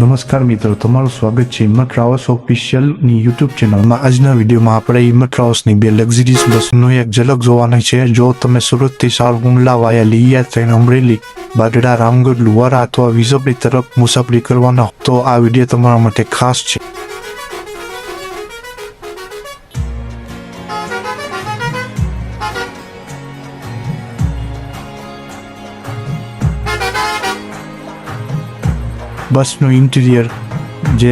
નમસ્કાર મિત્રો, તમારું સ્વાગત છે હિંમત ટ્રાવેલ્સ ઓફિશિયલની યુટ્યુબ ચેનલમાં। આજના વિડીયોમાં આપણે હિંમત ટ્રાવેલ્સની બે લક્ઝરીઝ બસનું એક ઝલક જોવાની છે। જો તમે સુરતથી સાવરકુંડલા વાયા લીલિયા ટ્રેન અમરેલી, બારડા, રામગઢ, લુહારા અથવા વિજપડી તરફ મુસાફરી કરવાના હો તો આ વિડીયો તમારા માટે ખાસ છે। બસનું ઇન્ટિરિયર જે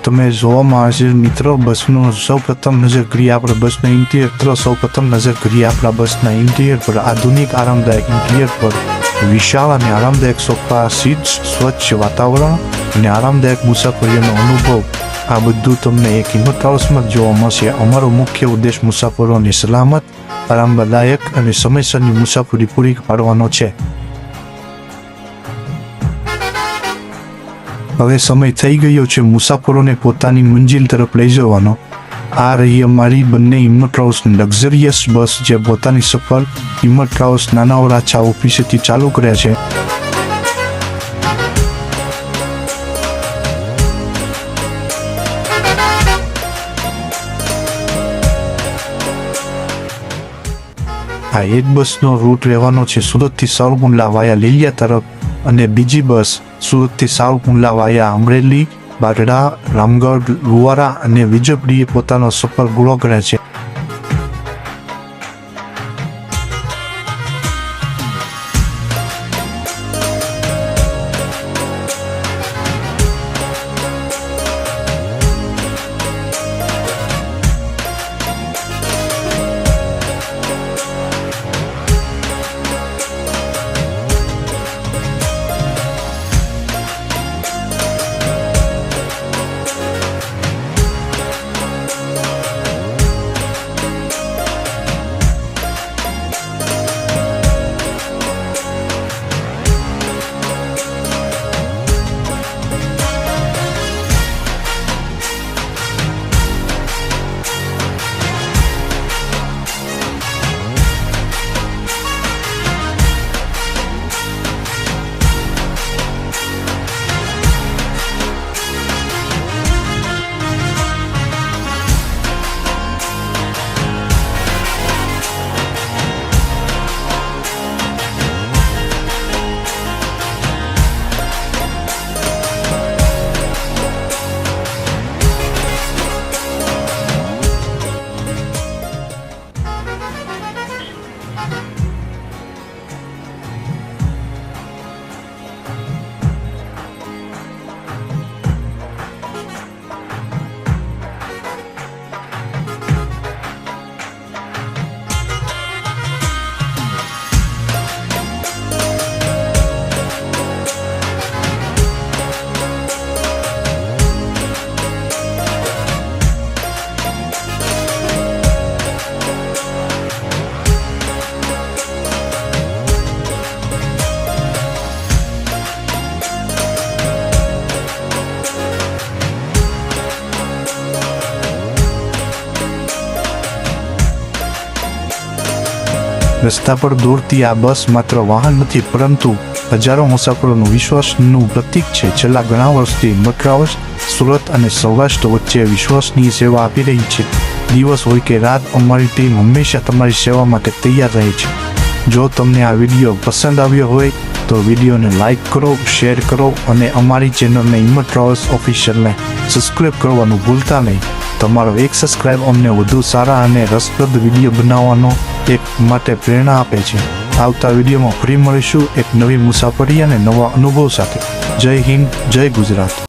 તમે જોવામાં આવે છે મિત્રો, બસનું સૌપ્રથમ નજર કરીએ આપણે બસના ઇન્ટિરિયર પર। સૌપ્રથમ નજર કરીએ આપણા બસના ઇન્ટિરિયર પર। આધુનિક આરામદાયક ઇન્ટિરિયર પર વિશાળ અને આરામદાયક સોફા સીટ્સ, સ્વચ્છ વાતાવરણ અને આરામદાયક મુસાફરીનો અનુભવ, આ બધું તમને એક હિંમત ટ્રાવેલ્સમાં જોવા મળશે। અમારો મુખ્ય ઉદ્દેશ મુસાફરોની સલામત, આરામદાયક અને સમયસરની મુસાફરી પૂરી પાડવાનો છે। હવે સમય થઈ ગયો છે મુસાફરોને પોતાની મંજિલ તરફ લઈ જવાનો। આ રહી અમારી બંને હિંમત ટ્રાવેલ્સની લક્ઝરિયસ બસ જે પોતાની સફર હિંમત ટ્રાવેલ્સ નાના વરાછા ઓફિસેથી ચાલુ કરે છે। આ એક બસનો રૂટ રહેવાનો છે સુરતથી સાવરકુંડલા વાયા લીલિયા તરફ, અને બીજી બસ સુરતથી સાવરકુંડલા વાયા અમરેલી, બારડા, રામગઢ, લુહારા અને વિજપડીએ પોતાનો સફર પૂરો કરે છે। રસ્તા પર દોડતી આ બસ માત્ર વાહન નથી પરંતુ હજારો મુસાફરોનું વિશ્વાસનું પ્રતીક છે। છેલ્લા ઘણા વર્ષથી હિંમત ટ્રાવેલ્સ સુરત અને સૌરાષ્ટ્ર વચ્ચે વિશ્વસનીય સેવા આપી રહી છે। દિવસ હોય કે રાત, અમારી ટીમ હંમેશા તમારી સેવા માટે તૈયાર રહે છે। જો તમને આ વિડીયો પસંદ આવ્યો હોય તો વિડીયોને લાઈક કરો, શેર કરો અને અમારી ચેનલને હિંમત ટ્રાવેલ્સ ઓફિશિયલને સબસ્ક્રાઈબ કરવાનું ભૂલતા નહીં। તમારો એક સબસ્ક્રાઈબ અમને વધુ સારા અને રસપ્રદ વિડીયો બનાવવાનો માટે પ્રેરણા આપે છે। આવતા વિડીયોમાં ફરી મળીશું એક નવી મુસાફરી અને નવા અનુભવ સાથે। જય હિન્દ, જય ગુજરાત।